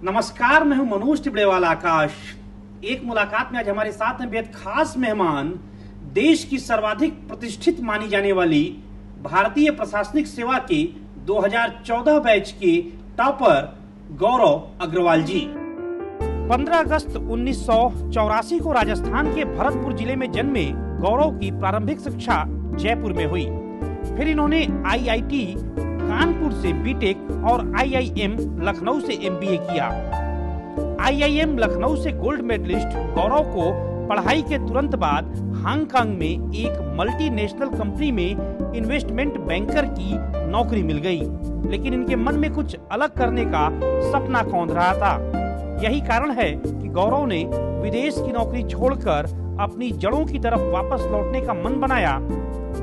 नमस्कार, मैं हूं मनोज टिबड़ेवाला आकाश। एक मुलाकात में आज हमारे साथ हैं बेहद खास मेहमान, देश की सर्वाधिक प्रतिष्ठित मानी जाने वाली भारतीय प्रशासनिक सेवा के 2014 बैच के टॉपर गौरव अग्रवाल जी। 15 अगस्त 1984 को राजस्थान के भरतपुर जिले में जन्मे गौरव की प्रारंभिक शिक्षा जयपुर में हुई। फिर इन्होंने आईआईटी कानपुर से बीटेक और आईआईएम लखनऊ से एमबीए किया। आईआईएम लखनऊ से गोल्ड मेडलिस्ट गौरव को पढ़ाई के तुरंत बाद हांगकांग में एक मल्टीनेशनल कंपनी में इन्वेस्टमेंट बैंकर की नौकरी मिल गई, लेकिन इनके मन में कुछ अलग करने का सपना कौंध रहा था। यही कारण है कि गौरव ने विदेश की नौकरी छोड़कर अपनी जड़ों की तरफ वापस लौटने का मन बनाया।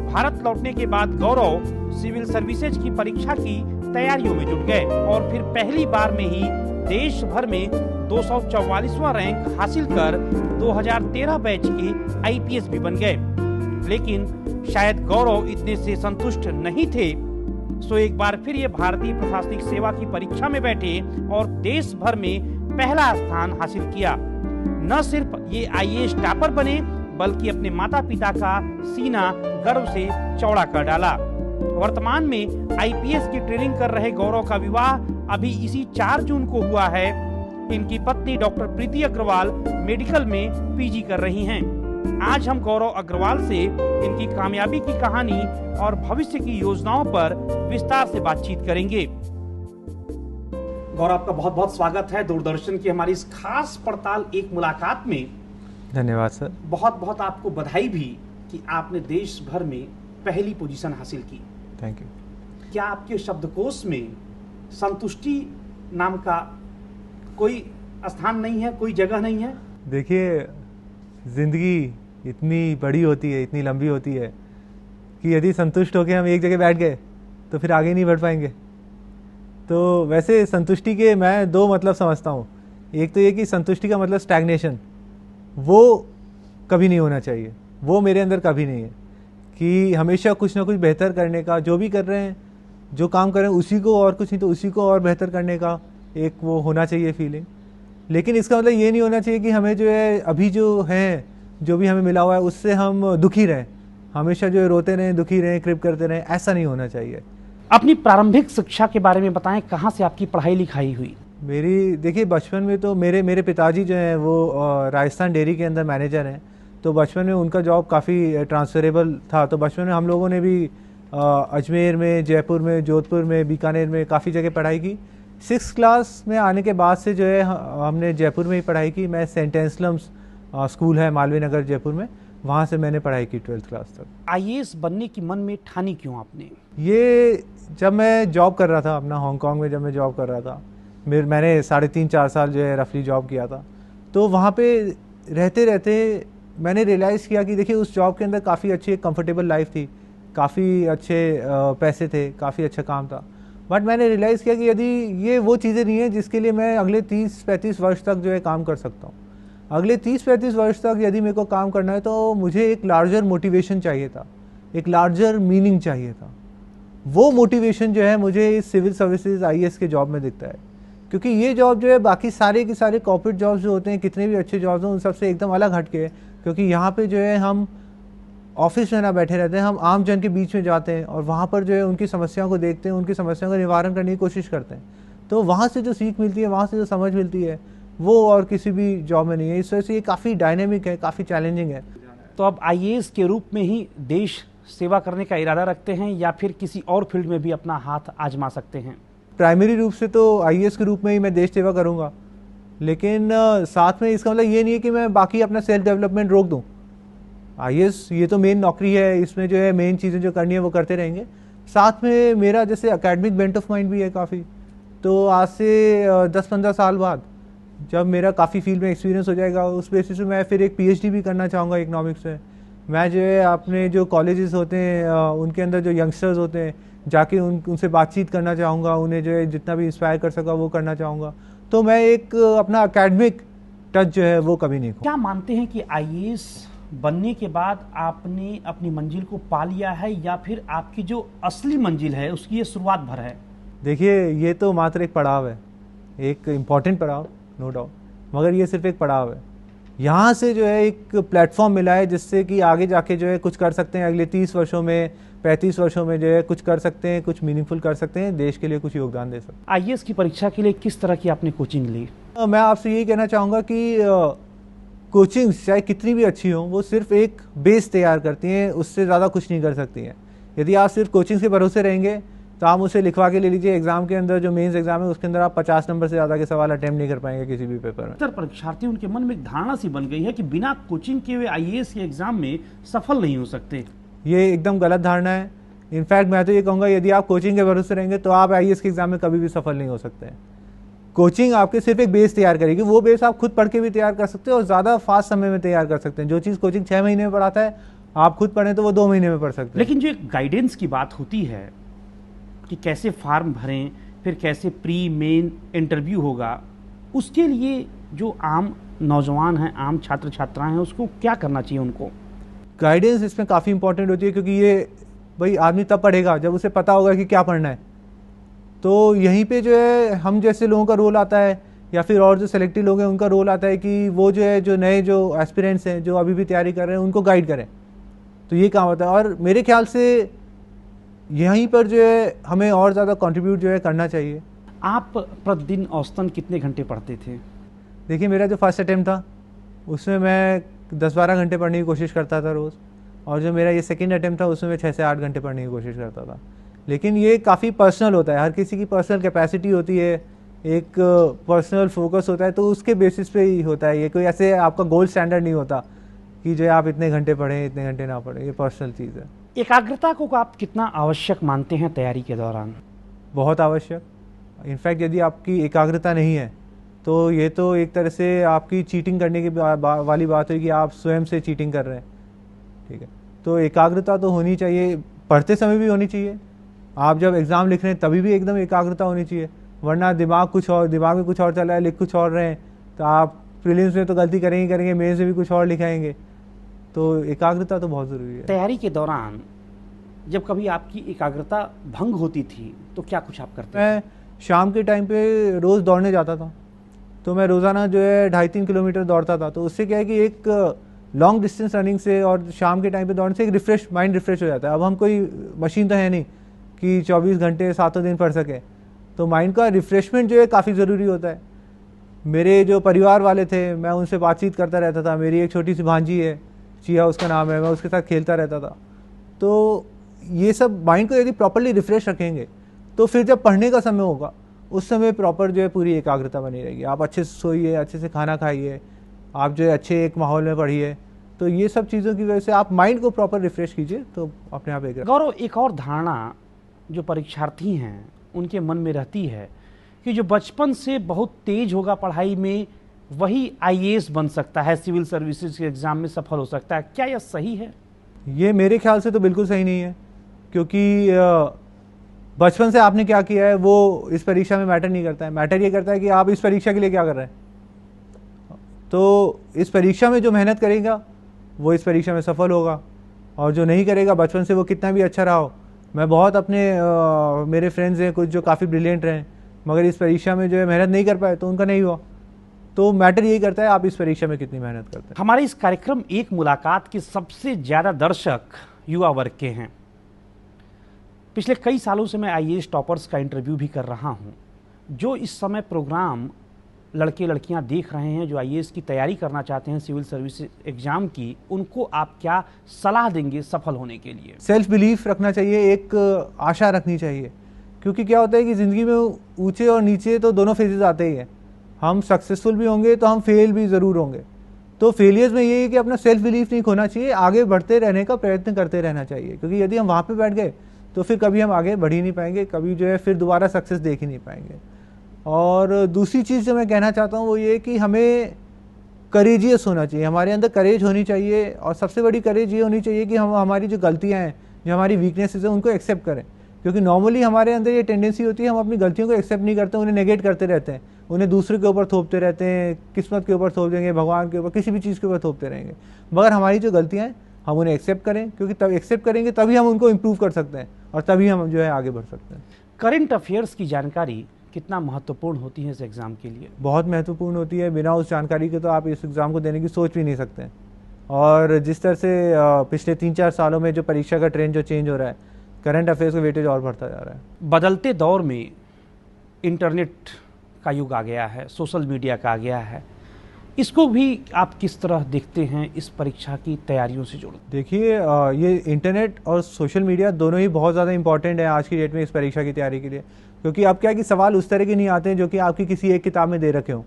भारत लौटने के बाद गौरव सिविल सर्विसेज की परीक्षा की तैयारियों में जुट गए और फिर पहली बार में ही देश भर में 244वां रैंक हासिल कर 2013 बैच के आईपीएस भी बन गए। लेकिन शायद गौरव इतने से संतुष्ट नहीं थे, सो एक बार फिर ये भारतीय प्रशासनिक सेवा की परीक्षा में बैठे और देश भर में पहला स्थान हासिल किया। न सिर्फ ये आईएएस टॉपर बने, बल्कि अपने माता पिता का सीना गर्व से चौड़ा कर डाला। वर्तमान में आईपीएस की ट्रेनिंग कर रहे गौरव का विवाह अभी इसी 4 जून को हुआ है। इनकी पत्नी डॉक्टर प्रीति अग्रवाल मेडिकल में पीजी कर रही हैं। आज हम गौरव अग्रवाल से इनकी कामयाबी की कहानी और भविष्य की योजनाओं पर विस्तार से बातचीत करेंगे। गौरव, आपका बहुत बहुत स्वागत है दूरदर्शन की हमारी इस खास पड़ताल एक मुलाकात में। धन्यवाद सर। बहुत बहुत आपको बधाई भी कि आपने देश भर में पहली पोजीशन हासिल की। Thank you. क्या आपके शब्दकोश में संतुष्टि नाम का कोई स्थान नहीं है, कोई जगह नहीं है? देखिए, जिंदगी इतनी बड़ी होती है, इतनी लंबी होती है कि यदि संतुष्ट होकर हम एक जगह बैठ गए तो फिर आगे नहीं बढ़ पाएंगे। तो वैसे संतुष्टि के मैं 2 मतलब समझता हूँ। एक तो ये कि संतुष्टि का मतलब स्टैग्नेशन, वो कभी नहीं होना चाहिए। वो मेरे अंदर कभी नहीं है कि हमेशा कुछ ना कुछ बेहतर करने का, जो भी कर रहे हैं, जो काम कर रहे हैं उसी को और कुछ नहीं तो उसी को और बेहतर करने का एक वो होना चाहिए फीलिंग। लेकिन इसका मतलब ये नहीं होना चाहिए कि हमें जो है अभी जो है, जो भी हमें मिला हुआ है उससे हम दुखी रहें, हमेशा जो है रोते रहें, दुखी रहें, क्रिप करते रहें, ऐसा नहीं होना चाहिए। अपनी प्रारंभिक शिक्षा के बारे में बताएं, कहाँ से आपकी पढ़ाई लिखाई हुई? मेरी देखिए, बचपन में तो मेरे पिताजी जो हैं वो राजस्थान डेयरी के अंदर मैनेजर हैं। तो बचपन में उनका जॉब काफ़ी ट्रांसफरेबल था। तो बचपन में हम लोगों ने भी अजमेर में, जयपुर में, जोधपुर में, बीकानेर में काफ़ी जगह पढ़ाई की। 6th क्लास में आने के बाद से जो है हमने जयपुर में ही पढ़ाई की। मैं सेंट एंसलम्स स्कूल है मालवीय नगर जयपुर में, वहाँ से मैंने पढ़ाई की 12th क्लास तक। आईएएस बनने की मन में ठानी क्यों आपने? ये जब मैं जॉब कर रहा था अपना हांगकांग में, जब मैं जॉब कर रहा था, मैंने 3.5-4 साल जो है रफली जॉब किया था। तो वहाँ पे रहते रहते मैंने रियलाइज़ किया कि देखिए उस जॉब के अंदर काफ़ी अच्छी एक कंफर्टेबल लाइफ थी, काफ़ी अच्छे पैसे थे, काफ़ी अच्छा काम था। बट मैंने रियलाइज़ किया कि यदि ये वो चीज़ें नहीं है जिसके लिए मैं अगले 30-35 वर्ष तक जो है काम कर सकता हूँ। अगले 30-35 वर्ष तक यदि मेरे को काम करना है तो मुझे एक लार्जर मोटिवेशन चाहिए था, एक लार्जर मीनिंग चाहिए था। वो मोटिवेशन जो है मुझे इस सिविल सर्विसेज आईएएस के जॉब में दिखता है। क्योंकि ये जॉब जो है बाकी सारे के सारे कॉर्पोरेट जॉब्स जो होते हैं, कितने भी अच्छे जॉब्स हैं, उन सबसे एकदम अलग हटके है। क्योंकि यहाँ पे जो है हम ऑफिस में ना बैठे रहते हैं, हम आम जन के बीच में जाते हैं और वहाँ पर जो है उनकी समस्याओं को देखते हैं, उनकी समस्याओं का निवारण करने की कोशिश करते हैं। तो वहाँ से जो सीख मिलती है, वहाँ से जो समझ मिलती है, वो और किसी भी जॉब में नहीं है। इस वजह से ये काफ़ी डायनेमिक है, काफ़ी चैलेंजिंग है। तो अब आईएएस के रूप में ही देश सेवा करने का इरादा रखते हैं या फिर किसी और फील्ड में भी अपना हाथ आजमा सकते हैं? प्राइमरी रूप से तो आईएएस के रूप में ही मैं देश सेवा करूँगा, लेकिन साथ में इसका मतलब ये नहीं है कि मैं बाकी अपना सेल्फ डेवलपमेंट रोक दूँ। आईएएस ये तो मेन नौकरी है, इसमें जो है मेन चीज़ें जो करनी है वो करते रहेंगे। साथ में मेरा जैसे एकेडमिक बेंट ऑफ माइंड भी है काफ़ी। तो आज से 10-15 साल बाद जब मेरा काफ़ी फील्ड में एक्सपीरियंस हो जाएगा, उस बेसिस पे मैं फिर एक पीएचडी भी करना चाहूँगा इकोनॉमिक्स में। मैं जो है अपने जो कॉलेजेस होते हैं उनके अंदर जो यंगस्टर्स होते हैं जाके उनसे बातचीत करना चाहूँगा, उन्हें जो है जितना भी इंस्पायर कर सका वो करना चाहूँगा। तो मैं एक अपना एकेडमिक टच जो है वो कभी नहीं खो। क्या मानते हैं कि आईएएस बनने के बाद आपने अपनी मंजिल को पा लिया है या फिर आपकी जो असली मंजिल है उसकी ये शुरुआत भर है? देखिए, ये तो मात्र एक पड़ाव है। एक इम्पॉर्टेंट पड़ाव, नो डाउट, मगर ये सिर्फ एक पड़ाव है। यहाँ से जो है एक प्लेटफॉर्म मिला है जिससे कि आगे जाके जो है कुछ कर सकते हैं, अगले 30 वर्षों में 35 वर्षों में जो है कुछ कर सकते हैं, कुछ मीनिंगफुल कर सकते हैं, देश के लिए कुछ योगदान दे सकते हैं। आईएएस की परीक्षा के लिए किस तरह की आपने कोचिंग ली? मैं आपसे यही कहना चाहूँगा कि कोचिंग चाहे कितनी भी अच्छी हो, वो सिर्फ एक बेस तैयार करती हैं, उससे ज़्यादा कुछ नहीं कर सकती हैं। यदि आप सिर्फ कोचिंग के भरोसे रहेंगे तो आप उसे लिखवा के ले लीजिए, एग्जाम के अंदर जो मेंस एग्जाम है उसके अंदर आप 50 नंबर से ज़्यादा के सवाल अटेम्प्ट नहीं कर पाएंगे किसी भी पेपर में। अधिकतर परीक्षार्थी, उनके मन में एक धारणा सी बन गई है कि बिना कोचिंग के वे आईएएस के एग्जाम में सफल नहीं हो सकते। ये एकदम गलत धारणा है। इनफैक्ट मैं तो ये कहूँगा, यदि आप कोचिंग के भरोसे रहेंगे तो आप आईएएस के एग्जाम में कभी भी सफल नहीं हो सकते। कोचिंग आपके सिर्फ एक बेस तैयार करेगी, वो बेस आप खुद पढ़ के भी तैयार कर सकते हैं और ज़्यादा फास्ट समय में तैयार कर सकते हैं। जो चीज़ कोचिंग 6 महीने में पढ़ाता है, आप खुद पढ़ें तो वो 2 महीने में पढ़ सकते हैं। लेकिन जो एक गाइडेंस की बात होती है कि कैसे फॉर्म भरें, फिर कैसे प्री मेन इंटरव्यू होगा, उसके लिए जो आम नौजवान हैं, आम छात्र छात्राएं हैं, उसको क्या करना चाहिए उनको? गाइडेंस इसमें काफ़ी इंपॉर्टेंट होती है, क्योंकि ये भाई आदमी तब पढ़ेगा जब उसे पता होगा कि क्या पढ़ना है। तो यहीं पे जो है हम जैसे लोगों का रोल आता है, या फिर और जो सेलेक्टिव लोग हैं उनका रोल आता है कि वो जो है जो नए जो एस्पिरेंट्स हैं जो अभी भी तैयारी कर रहे हैं उनको गाइड करें। तो ये काम होता है, और मेरे ख्याल से यहीं पर जो है हमें और ज़्यादा कंट्रीब्यूट जो है करना चाहिए। आप प्रतिदिन औसतन कितने घंटे पढ़ते थे? देखिए, मेरा जो फर्स्ट अटैम्प्ट था उसमें मैं 10-12 घंटे पढ़ने की कोशिश करता था रोज़, और जो मेरा ये सेकंड अटैम्प्ट था उसमें मैं 6 से 8 घंटे पढ़ने की कोशिश करता था। लेकिन ये काफ़ी पर्सनल होता है, हर किसी की पर्सनल कैपेसिटी होती है, एक पर्सनल फोकस होता है, तो उसके बेसिस पे ही होता है। ये कोई ऐसे आपका गोल्ड स्टैंडर्ड नहीं होता कि जो है आप इतने घंटे पढ़ें, इतने घंटे ना पढ़ें, ये पर्सनल चीज़ है। एकाग्रता को आप कितना आवश्यक मानते हैं तैयारी के दौरान? बहुत आवश्यक। इनफैक्ट यदि आपकी एकाग्रता नहीं है तो ये तो एक तरह से आपकी चीटिंग करने की वाली बात है कि आप स्वयं से चीटिंग कर रहे हैं। ठीक है, तो एकाग्रता तो होनी चाहिए, पढ़ते समय भी होनी चाहिए, आप जब एग्ज़ाम लिख रहे हैं तभी भी एकदम एकाग्रता होनी चाहिए, वरना दिमाग में कुछ और चल रहा है, लिख कुछ और रहे हैं, तो आप प्रीलिम्स में तो गलती करेंगे, मेंस में भी कुछ और लिखाएंगे। तो एकाग्रता तो बहुत ज़रूरी है। तैयारी के दौरान जब कभी आपकी एकाग्रता भंग होती थी तो क्या कुछ आप करते थे? मैं शाम के टाइम पे रोज़ दौड़ने जाता था, तो मैं रोज़ाना जो है 2.5-3 किलोमीटर दौड़ता था। तो उससे क्या है कि एक लॉन्ग डिस्टेंस रनिंग से और शाम के टाइम पे दौड़ने से एक माइंड रिफ्रेश हो जाता है। अब हम कोई मशीन तो है नहीं कि 24 घंटे 7 दिन पढ़ सके, तो माइंड का रिफ्रेशमेंट जो है काफ़ी ज़रूरी होता है। मेरे जो परिवार वाले थे, मैं उनसे बातचीत करता रहता था। मेरी एक छोटी सी भांजी है, चिया उसका नाम है, मैं उसके साथ खेलता रहता था। तो ये सब माइंड को यदि प्रॉपरली रिफ्रेश रखेंगे तो फिर जब पढ़ने का समय होगा उस समय प्रॉपर जो है पूरी एकाग्रता बनी रहेगी। आप अच्छे से सोइए, अच्छे से खाना खाइए, आप जो है अच्छे एक माहौल में पढ़िए, तो ये सब चीज़ों की वजह से आप माइंड को प्रॉपर रिफ्रेश कीजिए तो अपने आप एक। गौरव, एक और धारणा जो परीक्षार्थी हैं उनके मन में रहती है कि जो बचपन से बहुत तेज होगा पढ़ाई में वही आईएएस बन सकता है, सिविल सर्विसेज के एग्जाम में सफल हो सकता है। क्या यह सही है? ये मेरे ख्याल से तो बिल्कुल सही नहीं है, क्योंकि बचपन से आपने क्या किया है वो इस परीक्षा में मैटर नहीं करता है। मैटर ये करता है कि आप इस परीक्षा के लिए क्या कर रहे हैं। तो इस परीक्षा में जो मेहनत करेगा वो इस परीक्षा में सफल होगा, और जो नहीं करेगा बचपन से वो कितना भी अच्छा रहा हो। मैं बहुत अपने मेरे फ्रेंड्स हैं कुछ जो काफ़ी ब्रिलियंट रहे, मगर इस परीक्षा में जो है मेहनत नहीं कर पाए तो उनका नहीं हुआ। तो मैटर यही करता है आप इस परीक्षा में कितनी मेहनत करते हैं। हमारे इस कार्यक्रम एक मुलाकात के सबसे ज़्यादा दर्शक युवा वर्ग के हैं। पिछले कई सालों से मैं आईएएस टॉपर्स का इंटरव्यू भी कर रहा हूं। जो इस समय प्रोग्राम लड़के लड़कियां देख रहे हैं, जो आईएएस की तैयारी करना चाहते हैं सिविल सर्विस एग्जाम की, उनको आप क्या सलाह देंगे सफल होने के लिए? सेल्फ बिलीफ रखना चाहिए, एक आशा रखनी चाहिए, क्योंकि क्या होता है कि ज़िंदगी में ऊंचे और नीचे तो दोनों फेजेस आते ही हैं। हम सक्सेसफुल भी होंगे तो हम फेल भी ज़रूर होंगे। तो फेलियर्स में ये है कि अपना सेल्फ बिलीफ नहीं खोना चाहिए, आगे बढ़ते रहने का प्रयत्न करते रहना चाहिए, क्योंकि यदि हम वहाँ पे बैठ गए तो फिर कभी हम आगे बढ़ ही नहीं पाएंगे, कभी जो है फिर दोबारा सक्सेस देख ही नहीं पाएंगे। और दूसरी चीज़ जो मैं कहना चाहता हूँ वो ये कि हमें करेजियस होना चाहिए, हमारे अंदर करेज होनी चाहिए, और सबसे बड़ी करेज ये होनी चाहिए कि हम हमारी जो गलतियाँ हैं, जो हमारी वीकनेसेस हैं, उनको एक्सेप्ट करें। क्योंकि नॉर्मली हमारे अंदर ये टेंडेंसी होती है हम अपनी गलतियों को एक्सेप्ट नहीं करते, उन्हें नेगेट करते रहते हैं, उन्हें दूसरे के ऊपर थोपते रहते हैं, किस्मत के ऊपर थोप देंगे, भगवान के ऊपर, किसी भी चीज़ के ऊपर थोपते रहेंगे। मगर हमारी जो गलतियाँ हैं हम उन्हें एक्सेप्ट करें, क्योंकि तब एक्सेप्ट करेंगे तभी हम उनको इम्प्रूव कर सकते हैं और तभी हम जो है आगे बढ़ सकते हैं। करंट अफेयर्स की जानकारी कितना महत्वपूर्ण होती है इस एग्ज़ाम के लिए? बहुत महत्वपूर्ण होती है। बिना उस जानकारी के तो आप इस एग्ज़ाम को देने की सोच भी नहीं सकते। और जिस तरह से पिछले 3-4 सालों में जो परीक्षा का ट्रेंड जो चेंज हो रहा है, करंट अफेयर्स का वेटेज और बढ़ता जा रहा है। बदलते दौर में इंटरनेट का युग आ गया है, सोशल मीडिया का आ गया है, इसको भी आप किस तरह देखते हैं इस परीक्षा की तैयारियों से जुड़? देखिए, ये इंटरनेट और सोशल मीडिया दोनों ही बहुत ज़्यादा इंपॉर्टेंट है आज की डेट में इस परीक्षा की तैयारी के लिए। क्योंकि अब क्या है कि सवाल उस तरह के नहीं आते हैं जो कि आपकी किसी एक किताब में दे रखे हों।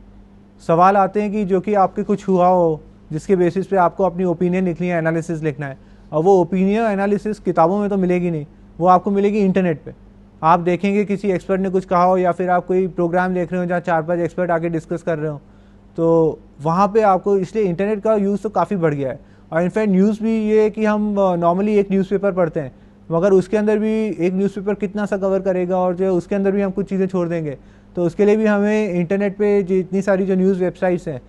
सवाल आते हैं कि जो कि आपके कुछ हुआ हो, जिसके बेसिस पे आपको अपनी ओपिनियन लिखनी है, एनालिसिस लिखना है। और वो ओपिनियन एनालिसिस किताबों में तो मिलेगी नहीं, वो आपको मिलेगी इंटरनेट पे। आप देखेंगे किसी एक्सपर्ट ने कुछ कहा हो, या फिर आप कोई प्रोग्राम देख रहे हो जहाँ 4-5 एक्सपर्ट आके डिस्कस कर रहे हो, तो वहाँ पे आपको, इसलिए इंटरनेट का यूज़ तो काफ़ी बढ़ गया है। और इनफैक्ट न्यूज़ भी ये है कि हम नॉर्मली एक न्यूज़पेपर पढ़ते हैं, मगर उसके अंदर भी एक न्यूज़पेपर कितना सा कवर करेगा, और जो उसके अंदर भी हम कुछ चीज़ें छोड़ देंगे। तो उसके लिए भी हमें इंटरनेट पे जितनी सारी जो न्यूज़ वेबसाइट्स हैं,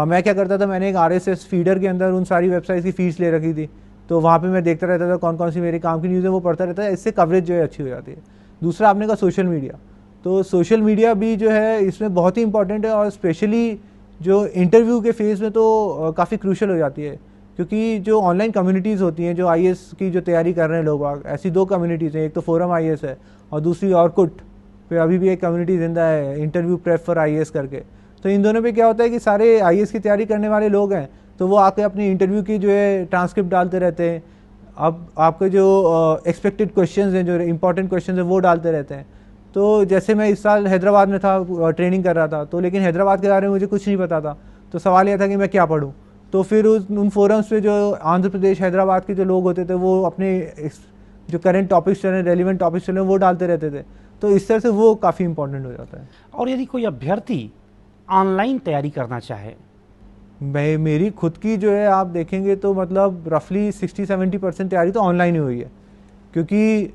मैं क्या करता था, मैंने एक RSS फीडर के अंदर उन सारी वेबसाइट्स की फीस ले रखी थी। तो वहाँ पे मैं देखता रहता था कौन कौन सी मेरे काम की न्यूज़ है वो पढ़ता रहता है। इससे कवरेज जो है अच्छी हो जाती है। दूसरा आपने कहा सोशल मीडिया, तो सोशल मीडिया भी जो है इसमें बहुत ही इंपॉर्टेंट है, और स्पेशली जो इंटरव्यू के फेज़ में तो काफ़ी क्रूशल हो जाती है। क्योंकि जो ऑनलाइन कम्युनिटीज़ होती हैं, जो IAS की जो तैयारी कर रहे हैं लोग, ऐसी 2 कम्युनिटीज़ हैं। एक तो फोरम IAS है, और दूसरी ऑर्कुट पे अभी भी एक कम्युनिटी जिंदा है, इंटरव्यू प्रेप फॉर IAS करके। तो इन दोनों पे क्या होता है कि सारे IAS की तैयारी करने वाले लोग हैं, तो वो आके अपनी इंटरव्यू की जो है ट्रांसक्रिप्ट डालते रहते हैं। अब आपके जो एक्सपेक्टेड क्वेश्चंस हैं, जो इंपॉर्टेंट क्वेश्चंस हैं, वो डालते रहते हैं। तो जैसे मैं इस साल हैदराबाद में था, ट्रेनिंग कर रहा था, तो लेकिन हैदराबाद के बारे में मुझे कुछ नहीं पता था। तो सवाल यह था कि मैं क्या पढूं। तो फिर उन फोरम्स पे जो आंध्र प्रदेश, हैदराबाद के जो लोग होते थे, वो अपने जो करंट टॉपिक्स चल रहे हैं, रेलिवेंट टॉपिक्स चल रहे हैं, वो डालते रहते थे। तो इस तरह से वो काफ़ी इंपॉर्टेंट हो जाता है। और यदि कोई अभ्यर्थी ऑनलाइन तैयारी करना चाहे? मेरी खुद की जो है आप देखेंगे तो मतलब रफली 60-70% तैयारी तो ऑनलाइन ही हुई है। क्योंकि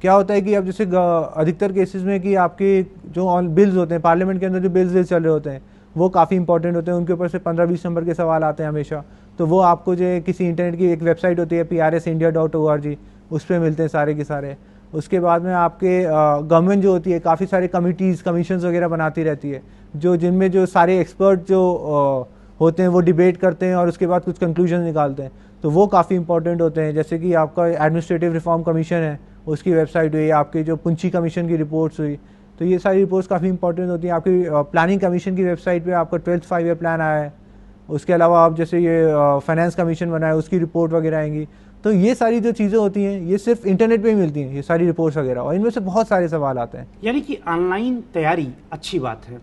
क्या होता है कि अब जैसे अधिकतर केसेस में कि आपके जो बिल्स होते हैं, पार्लियामेंट के अंदर जो बिल्स चल रहे होते हैं, वो काफ़ी इंपॉर्टेंट होते हैं। उनके ऊपर से 15-20 नंबर के सवाल आते हैं हमेशा। तो वो आपको जो है किसी इंटरनेट की एक वेबसाइट होती है PRSindia.org, उस पर मिलते हैं सारे के सारे। उसके बाद में आपके गवर्नमेंट जो होती है काफ़ी सारे कमिटीज़, कमीशंस वगैरह बनाती रहती है, जो जिनमें जो सारे एक्सपर्ट जो होते हैं वो डिबेट करते हैं और उसके बाद कुछ कंक्लूजन निकालते हैं। तो वो काफ़ी इंपॉर्टेंट होते हैं। जैसे कि आपका एडमिनिस्ट्रेटिव रिफॉर्म कमीशन है, उसकी वेबसाइट हुई, आपकी जो पुंछी कमीशन की रिपोर्ट्स हुई, तो ये सारी रिपोर्ट्स काफ़ी इंपॉर्टेंट होती हैं। आपकी प्लानिंग कमीशन की वेबसाइट पे आपका 12th 5-year प्लान आया है। उसके अलावा आप जैसे ये फाइनेंस कमीशन बनाए, उसकी रिपोर्ट वगैरह आएंगी। तो ये सारी जो चीज़ें होती हैं ये सिर्फ इंटरनेट पे ही मिलती हैं, ये सारी रिपोर्ट्स वगैरह, और इनमें से बहुत सारे सवाल आते हैं। यानी कि ऑनलाइन तैयारी अच्छी बात है?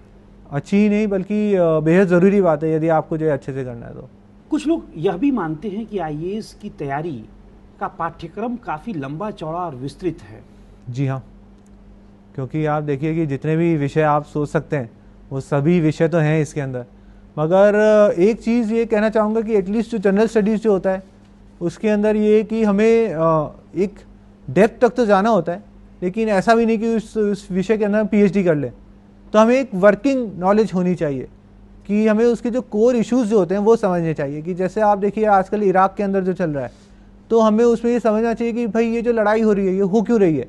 अच्छी ही नहीं बल्कि बेहद ज़रूरी बात है, यदि आपको जो है अच्छे से करना है तो। कुछ लोग यह भी मानते हैं कि IAS की तैयारी का पाठ्यक्रम काफ़ी लंबा चौड़ा और विस्तृत है। जी हाँ, क्योंकि आप देखिए कि जितने भी विषय आप सोच सकते हैं वो सभी विषय तो हैं इसके अंदर। मगर एक चीज़ ये कहना चाहूँगा कि एटलीस्ट जो जनरल स्टडीज़ जो होता है उसके अंदर ये कि हमें एक डेप्थ तक तो जाना होता है, लेकिन ऐसा भी नहीं कि उस विषय के अंदर हम PhD कर लें। तो हमें एक वर्किंग नॉलेज होनी चाहिए कि हमें उसके जो कोर इश्यूज़ जो होते हैं वो समझने चाहिए। कि जैसे आप देखिए आजकल इराक के अंदर जो चल रहा है, तो हमें उसमें ये समझना चाहिए कि भाई ये जो लड़ाई हो रही है ये हो क्यों रही है,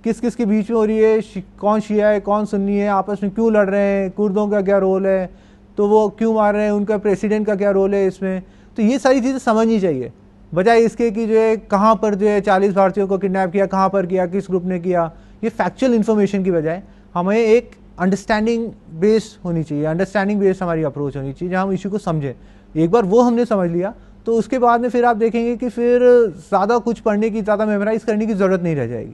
किस किस के बीच में हो रही है, कौन शिया है कौन सुन्नी है, आपस में क्यों लड़ रहे हैं, कुर्दों का क्या रोल है, तो वो क्यों मार रहे हैं, उनका प्रेसिडेंट का क्या रोल है इसमें। तो ये सारी चीज़ें समझनी चाहिए, बजाय इसके कि जो है कहाँ पर जो है 40 भारतीयों को किडनैप किया, कहाँ पर किया, किस ग्रुप ने किया। ये फैक्चुअल इन्फॉर्मेशन की बजाय हमें एक अंडरस्टैंडिंग बेस होनी चाहिए, अंडरस्टैंडिंग बेस हमारी अप्रोच होनी चाहिए, जहाँ हम इशू को समझें। एक बार वो हमने समझ लिया तो उसके बाद में फिर आप देखेंगे कि फिर ज़्यादा कुछ पढ़ने की, ज़्यादा मेमोराइज़ करने की ज़रूरत नहीं रह जाएगी।